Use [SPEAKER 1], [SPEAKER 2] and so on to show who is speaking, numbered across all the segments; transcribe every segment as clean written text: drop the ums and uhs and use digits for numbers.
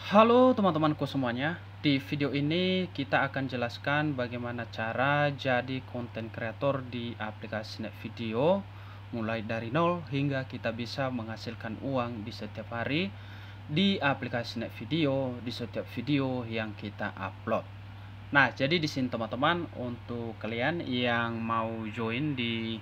[SPEAKER 1] Halo teman-temanku semuanya. Di video ini kita akan jelaskan bagaimana cara jadi konten kreator di aplikasi Snap Video mulai dari nol hingga kita bisa menghasilkan uang di setiap hari di aplikasi Snap Video di setiap video yang kita upload. Nah, jadi di sini teman-teman, untuk kalian yang mau join di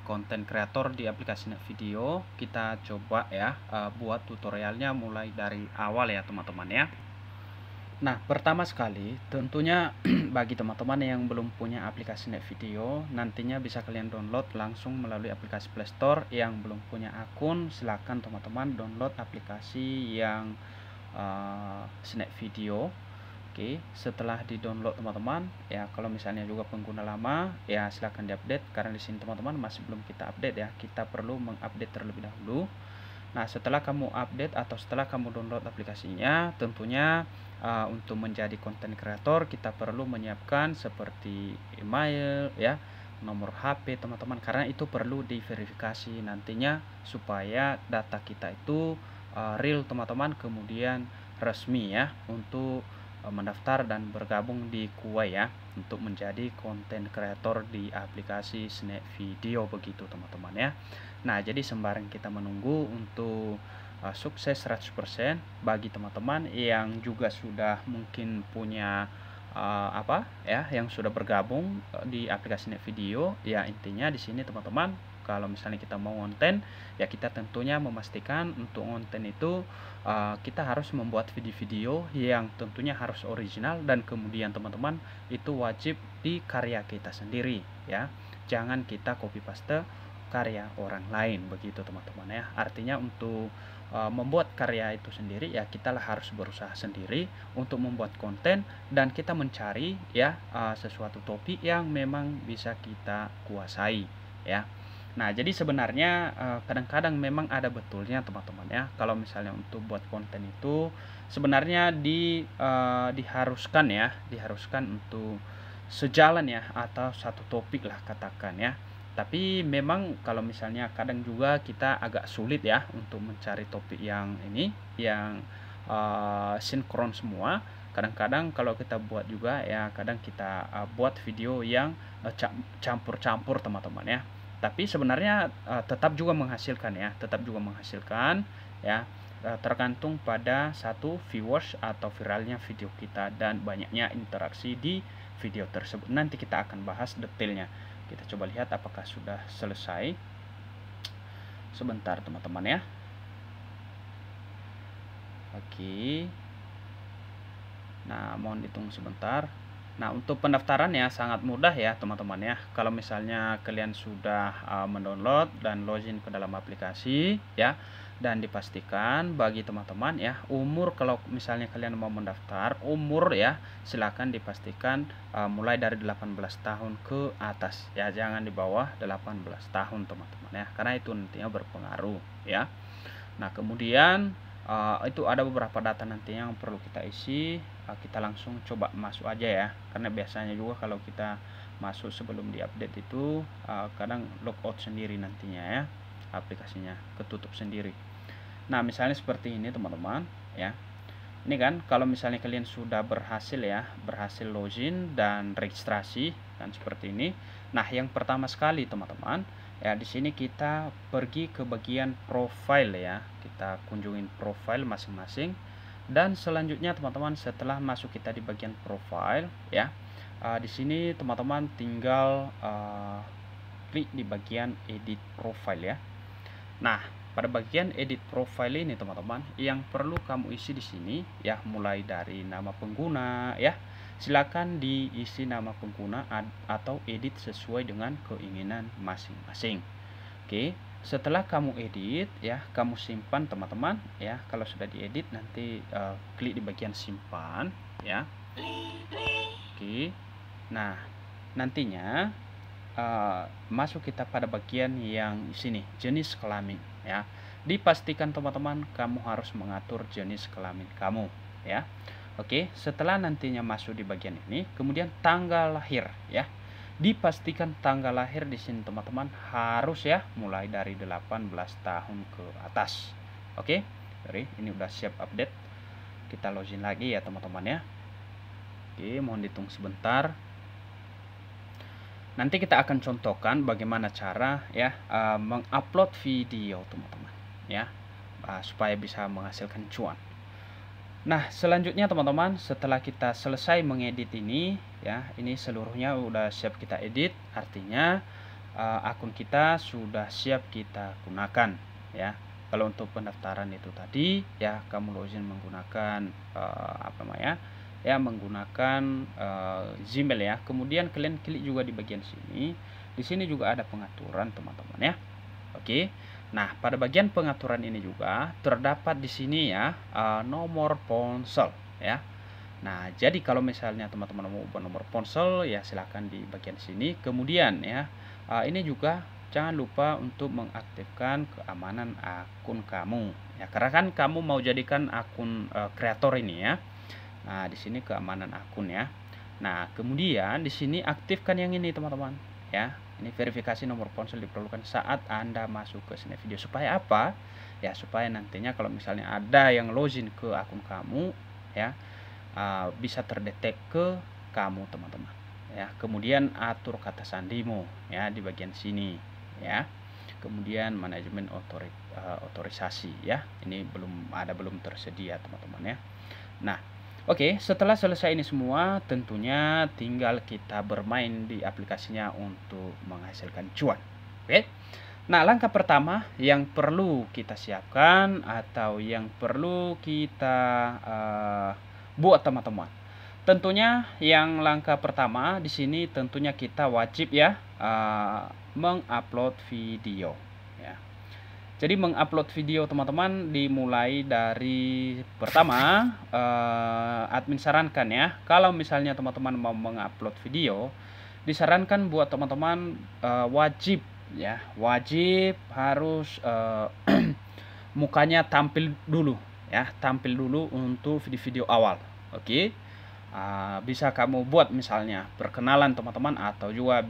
[SPEAKER 1] konten kreator di aplikasi Net Video, kita coba ya buat tutorialnya mulai dari awal ya teman-teman ya. Nah, pertama sekali tentunya bagi teman-teman yang belum punya aplikasi Net Video, nantinya bisa kalian download langsung melalui aplikasi Play Store. Yang belum punya akun, silakan teman-teman download aplikasi yang Snap Video. Oke, setelah di-download teman-teman, ya kalau misalnya juga pengguna lama, ya silahkan diupdate karena di sini teman-teman masih belum kita update ya. Kita perlu mengupdate terlebih dahulu. Nah, setelah kamu update atau setelah kamu download aplikasinya, tentunya untuk menjadi konten kreator kita perlu menyiapkan seperti email ya, nomor HP teman-teman, karena itu perlu diverifikasi nantinya supaya data kita itu real teman-teman, kemudian resmi ya untuk mendaftar dan bergabung di Kuwai ya untuk menjadi konten kreator di aplikasi Snap Video begitu teman-teman ya. Nah, jadi sembari kita menunggu untuk sukses 100% bagi teman-teman yang juga sudah mungkin punya apa ya, yang sudah bergabung di aplikasi Snap Video ya. Intinya di sini teman-teman, kalau misalnya kita mau konten ya, kita tentunya memastikan untuk konten itu kita harus membuat video-video yang tentunya harus original, dan kemudian teman-teman itu wajib di karya kita sendiri ya. Jangan kita copy paste karya orang lain begitu teman-teman ya. Artinya untuk membuat karya itu sendiri ya, kita harus berusaha sendiri untuk membuat konten dan kita mencari ya sesuatu topik yang memang bisa kita kuasai ya. Nah, jadi sebenarnya kadang-kadang memang ada betulnya teman-teman ya, kalau misalnya untuk buat konten itu sebenarnya diharuskan untuk sejalan ya, atau satu topik lah katakan ya. Tapi memang kalau misalnya kadang juga kita agak sulit ya untuk mencari topik yang ini yang sinkron semua. Kadang-kadang kalau kita buat juga ya, kadang kita buat video yang campur-campur teman-teman ya. Tapi sebenarnya tetap juga menghasilkan ya, ya. Tergantung pada satu viewers atau viralnya video kita dan banyaknya interaksi di video tersebut. Nanti kita akan bahas detailnya. Kita coba lihat apakah sudah selesai. Sebentar teman-teman ya. Oke. Nah, mohon ditunggu sebentar. Nah, untuk pendaftaran ya sangat mudah ya teman-teman ya. Kalau misalnya kalian sudah mendownload dan login ke dalam aplikasi ya, dan dipastikan bagi teman-teman ya, umur kalau misalnya kalian mau mendaftar, umur ya silakan dipastikan mulai dari 18 tahun ke atas ya, jangan di bawah 18 tahun teman-teman ya, karena itu nantinya berpengaruh ya. Nah, kemudian itu ada beberapa data nanti yang perlu kita isi. Kita langsung coba masuk aja ya, karena biasanya juga kalau kita masuk sebelum diupdate itu kadang logout sendiri nantinya ya, aplikasinya ketutup sendiri. Nah, misalnya seperti ini teman-teman ya. Ini kan kalau misalnya kalian sudah berhasil login dan registrasi kan seperti ini. Nah, yang pertama sekali teman-teman ya, di sini kita pergi ke bagian profile ya. Kita kunjungin profile masing-masing, dan selanjutnya teman-teman setelah masuk kita di bagian profile ya, di sini teman-teman tinggal klik di bagian edit profile ya. Nah, pada bagian edit profile ini teman-teman, yang perlu kamu isi di sini ya, mulai dari nama pengguna ya. Silakan diisi nama pengguna atau edit sesuai dengan keinginan masing-masing. Oke, setelah kamu edit ya, kamu simpan teman-teman ya. Kalau sudah diedit nanti klik di bagian simpan ya. Oke. Nah, nantinya masuk kita pada bagian yang sini, jenis kelamin ya. Dipastikan teman-teman kamu harus mengatur jenis kelamin kamu ya. Oke, setelah nantinya masuk di bagian ini, kemudian tanggal lahir ya. Dipastikan tanggal lahir di sini teman-teman harus ya mulai dari 18 tahun ke atas. Oke, jadi ini udah siap update. kita login lagi ya teman-teman ya. Oke, mohon ditunggu sebentar. Nanti kita akan contohkan bagaimana cara ya mengupload video teman-teman ya, supaya bisa menghasilkan cuan. Nah, selanjutnya teman-teman, setelah kita selesai mengedit ini ya, ini seluruhnya udah siap kita edit, artinya akun kita sudah siap kita gunakan ya. Kalau untuk pendaftaran itu tadi ya, kamu login menggunakan apa namanya ya, menggunakan Gmail ya. Kemudian kalian klik juga di bagian sini. Di sini juga ada pengaturan teman-teman ya. Oke. Nah, pada bagian pengaturan ini juga terdapat di sini ya nomor ponsel ya. Nah, jadi kalau misalnya teman-teman mau ubah nomor ponsel ya, silakan di bagian sini. Kemudian ya, ini juga jangan lupa untuk mengaktifkan keamanan akun kamu ya, karena kan kamu mau jadikan akun kreator ini ya. Nah, di sini keamanan akun ya. Nah, kemudian di sini aktifkan yang ini teman-teman ya. Ini verifikasi nomor ponsel diperlukan saat Anda masuk ke Snap Video. Supaya apa? Ya, supaya nantinya kalau misalnya ada yang login ke akun kamu ya, bisa terdetek ke kamu teman-teman ya. Kemudian atur kata sandimu ya di bagian sini ya. Kemudian manajemen otorisasi ya. Ini belum tersedia teman-teman ya. Nah, oke, setelah selesai ini semua, tentunya tinggal kita bermain di aplikasinya untuk menghasilkan cuan. Oke. Nah, langkah pertama yang perlu kita siapkan atau yang perlu kita buat teman-teman. Tentunya yang langkah pertama di sini tentunya kita wajib ya mengupload video. Jadi mengupload video teman-teman dimulai dari pertama, admin sarankan ya, kalau misalnya teman-teman mau mengupload video, disarankan buat teman-teman wajib harus mukanya tampil dulu ya, tampil dulu untuk video-video awal. Oke. Bisa kamu buat misalnya perkenalan teman-teman, atau juga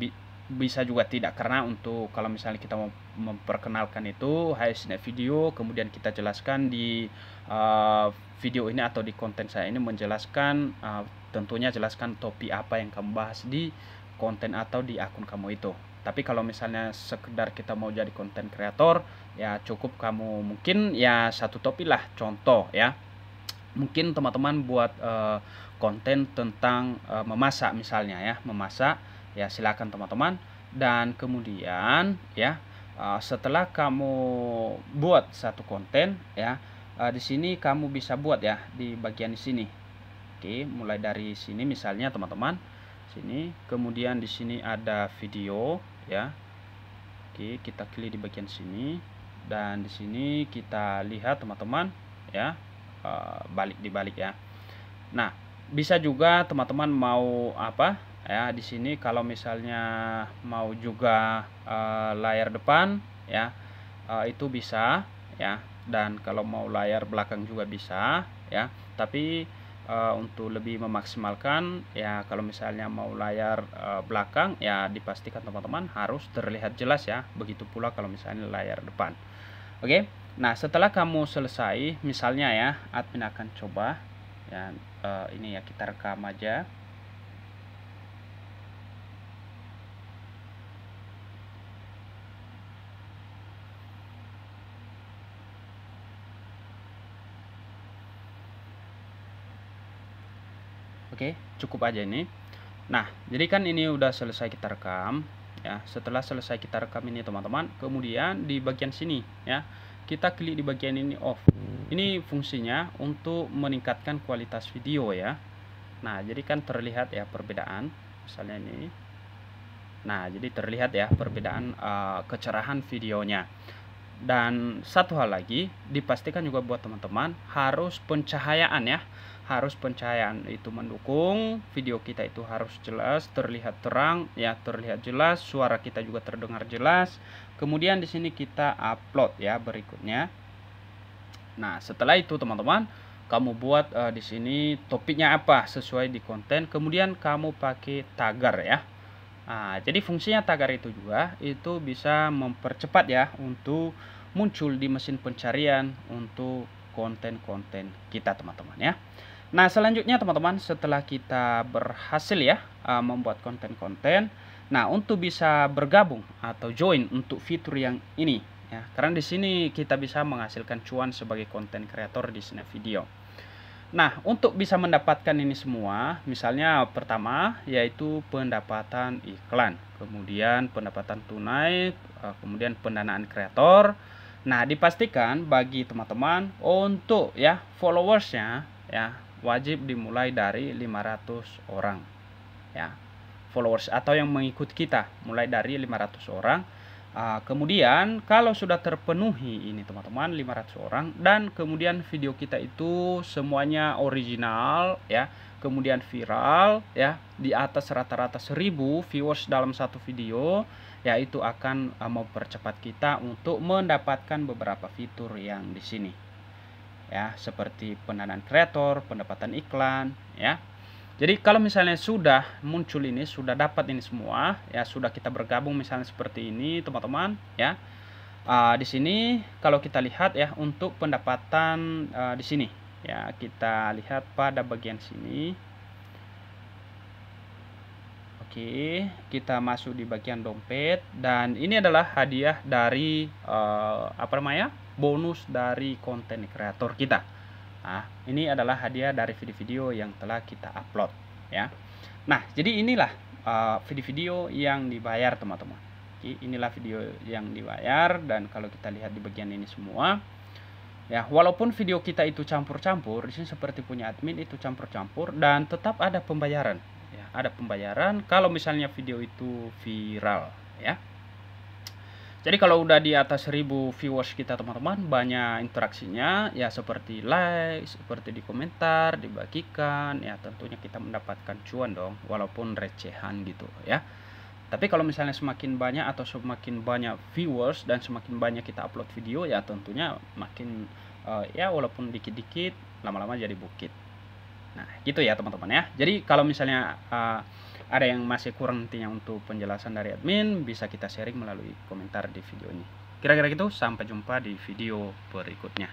[SPEAKER 1] bisa juga tidak, karena untuk kalau misalnya kita mau memperkenalkan itu Snap Video, kemudian kita jelaskan di video ini atau di konten saya ini menjelaskan tentunya jelaskan topik apa yang kamu bahas di konten atau di akun kamu itu. Tapi kalau misalnya sekedar kita mau jadi konten kreator ya, cukup kamu mungkin ya satu topik lah, contoh ya, mungkin teman-teman buat konten tentang memasak misalnya ya, memasak ya, silakan teman-teman. Dan kemudian ya, setelah kamu buat satu konten ya, di sini kamu bisa buat ya di bagian sini. Oke, mulai dari sini misalnya teman-teman, sini, kemudian di sini ada video ya. Oke, kita klik di bagian sini, dan di sini kita lihat teman-teman ya, dibalik ya. Nah, bisa juga teman-teman mau apa ya, di sini kalau misalnya mau juga layar depan ya, itu bisa ya, dan kalau mau layar belakang juga bisa ya. Tapi untuk lebih memaksimalkan ya, kalau misalnya mau layar belakang ya, dipastikan teman-teman harus terlihat jelas ya. Begitu pula kalau misalnya layar depan. Oke. Nah, setelah kamu selesai misalnya ya, admin akan coba ya, ini ya, kita rekam aja. Oke, cukup aja ini. Nah, jadi kan ini udah selesai kita rekam ya. Setelah selesai kita rekam ini teman-teman, kemudian di bagian sini ya, kita klik di bagian ini off. Ini fungsinya untuk meningkatkan kualitas video ya. Nah, jadi kan terlihat ya perbedaan misalnya ini. Nah, jadi terlihat ya perbedaan kecerahan videonya. Dan satu hal lagi, dipastikan juga buat teman-teman harus pencahayaan ya. Harus pencahayaan itu mendukung, video kita itu harus jelas, terlihat terang ya, terlihat jelas, suara kita juga terdengar jelas. Kemudian di sini kita upload ya berikutnya. Nah, setelah itu teman-teman, kamu buat di sini topiknya apa sesuai di konten, kemudian kamu pakai tagar ya. Nah, jadi fungsinya tagar itu juga bisa mempercepat ya untuk muncul di mesin pencarian untuk konten-konten kita teman-teman ya. Nah selanjutnya teman-teman, setelah kita berhasil ya membuat konten-konten, nah untuk bisa bergabung atau join untuk fitur yang ini ya, karena di sini kita bisa menghasilkan cuan sebagai konten kreator di Snap Video. Nah, untuk bisa mendapatkan ini semua, misalnya pertama yaitu pendapatan iklan, kemudian pendapatan tunai, kemudian pendanaan kreator. Nah, dipastikan bagi teman-teman untuk ya followersnya ya wajib dimulai dari 500 orang ya. Followers atau yang mengikuti kita mulai dari 500 orang. Kemudian kalau sudah terpenuhi ini teman-teman 500 orang dan kemudian video kita itu semuanya original ya, kemudian viral ya, di atas rata-rata 1000 viewers dalam satu video, ya itu akan mempercepat kita untuk mendapatkan beberapa fitur yang di sini ya, seperti pendanaan kreator, pendapatan iklan ya. Jadi kalau misalnya sudah muncul ini, sudah dapat ini semua, ya sudah kita bergabung misalnya seperti ini teman-teman, ya. Di sini kalau kita lihat ya untuk pendapatan di sini, ya kita lihat pada bagian sini. Oke, kita masuk di bagian dompet dan ini adalah hadiah dari bonus dari konten kreator kita. Nah, ini adalah hadiah dari video-video yang telah kita upload ya. Nah, jadi inilah video-video yang dibayar teman-teman. Inilah video yang dibayar dan kalau kita lihat di bagian ini semua ya, walaupun video kita itu campur-campur, di sini seperti punya admin itu campur-campur dan tetap ada pembayaran ya, ada pembayaran kalau misalnya video itu viral ya. Jadi kalau udah di atas 1000 viewers kita teman-teman, banyak interaksinya ya, seperti like, seperti di komentar, dibagikan ya, tentunya kita mendapatkan cuan dong walaupun recehan gitu ya. Tapi kalau misalnya semakin banyak atau semakin banyak viewers dan semakin banyak kita upload video ya, tentunya makin ya walaupun dikit-dikit lama-lama jadi bukit. Nah gitu ya teman-teman ya. Jadi kalau misalnya ada yang masih kurang nantinya untuk penjelasan dari admin, bisa kita sharing melalui komentar di video ini. Kira-kira gitu, sampai jumpa di video berikutnya.